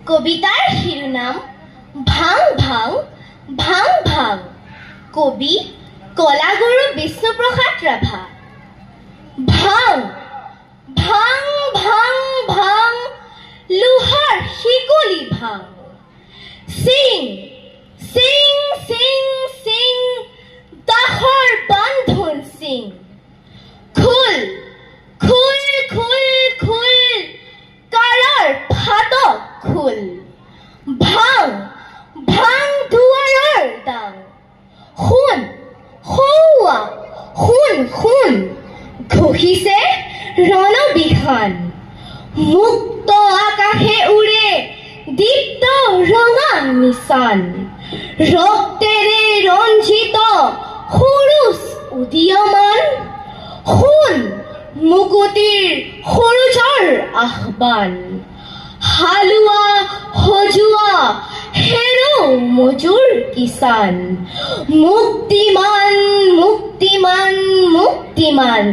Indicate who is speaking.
Speaker 1: কবিতাৰ শিৰোনাম ভাং ভাং ভাং ভাং। কবি কলাগুৰু বিষ্ণুপ্ৰসাদ ৰাভা। ভাং ভাং ভাং ভাং লোহাৰ শিকলি ভাং। সিং সিং সিং সিং দাহৰ বান্ধোন সিং। খুল খুল খুল খুল কালৰ ফাটক খুল। ভাং ভাং দুৱাৰৰ দাং। শুন সৌৱা শুন শুন ঘোষিছে ৰণবিহান। মুক্ত আকাশে উৰে দীপ্ত ৰঙা নিচান। ৰক্তেৰে ৰঞ্জিত সৰুজ উদীয়মান। শুন মুকুতিৰ সৰুজৰ আহ্বান। হালোৱা সজোৱা হেৰো মজুৰ কিষাণ। মুক্তিমান মুক্তিমান মুক্তিমান